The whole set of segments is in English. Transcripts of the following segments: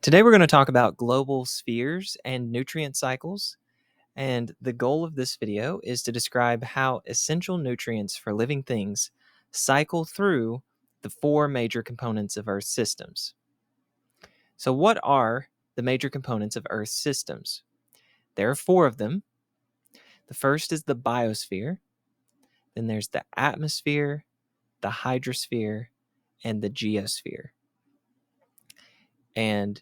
Today, we're going to talk about global spheres and nutrient cycles. And the goal of this video is to describe how essential nutrients for living things cycle through the four major components of Earth's systems. So, what are the major components of Earth's systems? There are four of them. The first is the biosphere, then there's the atmosphere, the hydrosphere, and the geosphere. And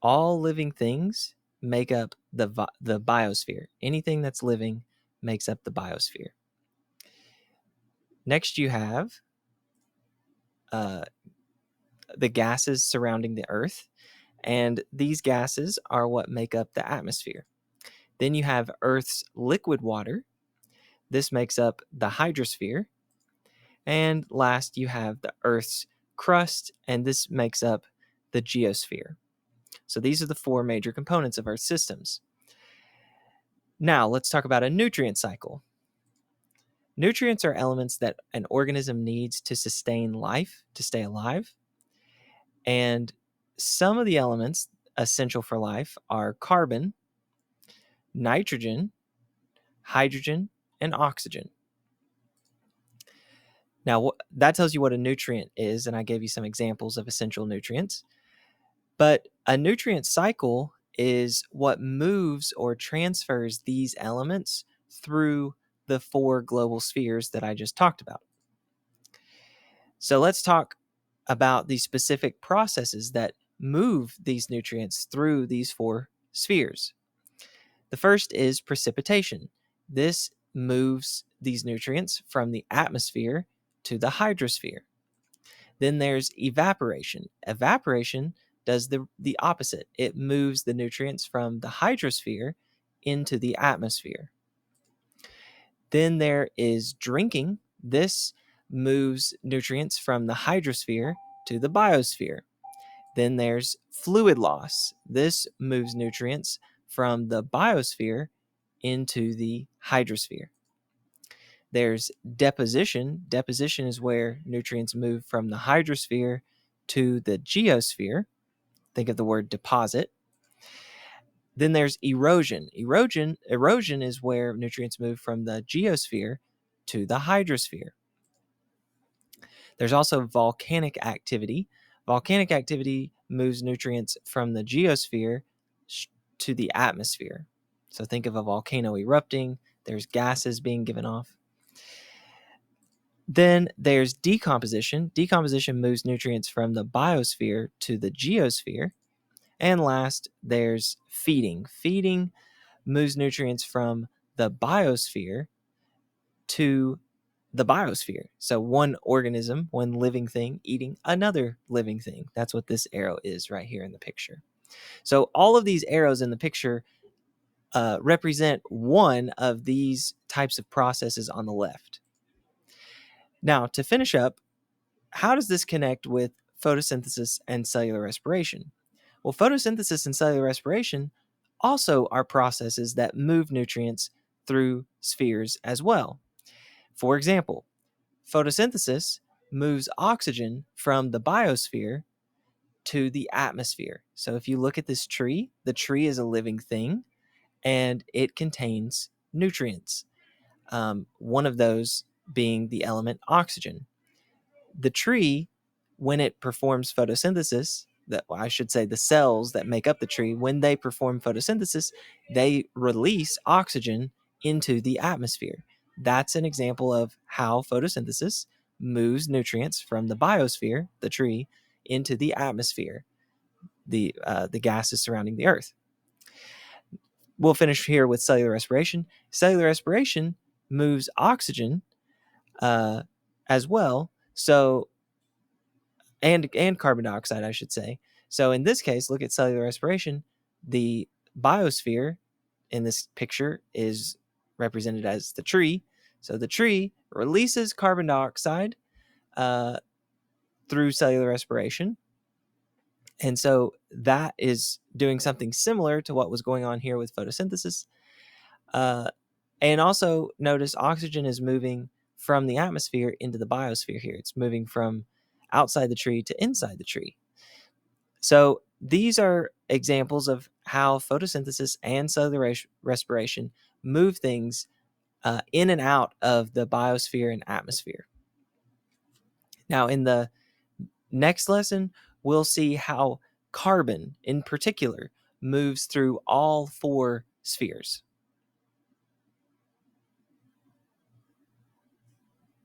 all living things make up the biosphere. Anything that's living makes up the biosphere. Next, you have the gases surrounding the Earth, and these gases are what make up the atmosphere. Then you have Earth's liquid water. This makes up the hydrosphere. And last, you have the Earth's crust, and this makes up the geosphere. So these are the four major components of Earth's systems. Now, let's talk about a nutrient cycle. Nutrients are elements that an organism needs to sustain life, to stay alive. And some of the elements essential for life are carbon, nitrogen, hydrogen, and oxygen. Now, that tells you what a nutrient is, and I gave you some examples of essential nutrients. But a nutrient cycle is what moves or transfers these elements through the four global spheres that I just talked about. So let's talk about the specific processes that move these nutrients through these four spheres. The first is precipitation. This moves these nutrients from the atmosphere to the hydrosphere. Then there's evaporation. Evaporation does the opposite. It moves the nutrients from the hydrosphere into the atmosphere. Then there is drinking. This moves nutrients from the hydrosphere to the biosphere. Then there's fluid loss. This moves nutrients from the biosphere into the hydrosphere. There's deposition. Deposition is where nutrients move from the hydrosphere to the geosphere. Think of the word deposit. Then there's erosion. Erosion is where nutrients move from the geosphere to the hydrosphere. There's also volcanic activity. Volcanic activity moves nutrients from the geosphere to the atmosphere. So think of a volcano erupting. There's gases being given off. Then there's decomposition. Decomposition moves nutrients from the biosphere to the geosphere. And last, there's feeding. Feeding moves nutrients from the biosphere to the biosphere. So one organism, one living thing eating another living thing. That's what this arrow is right here in the picture. So all of these arrows in the picture represent one of these types of processes on the left. Now, to finish up, how does this connect with photosynthesis and cellular respiration? Well, photosynthesis and cellular respiration also are processes that move nutrients through spheres as well. For example, photosynthesis moves oxygen from the biosphere to the atmosphere. So if you look at this tree, the tree is a living thing and it contains nutrients. One of those being the element oxygen. The tree, when it performs photosynthesis, the cells that make up the tree, when they perform photosynthesis, they release oxygen into the atmosphere. That's an example of how photosynthesis moves nutrients from the biosphere, the tree, into the atmosphere, the gases surrounding the Earth. We'll finish here with cellular respiration. Cellular respiration moves oxygen as well. So, and carbon dioxide, I should say. So in this case, look at cellular respiration. The biosphere in this picture is represented as the tree. So the tree releases carbon dioxide through cellular respiration. And so that is doing something similar to what was going on here with photosynthesis. And also notice oxygen is moving from the atmosphere into the biosphere here. It's moving from outside the tree to inside the tree. So these are examples of how photosynthesis and cellular respiration move things in and out of the biosphere and atmosphere. Now, in the next lesson, we'll see how carbon in particular moves through all 4 spheres.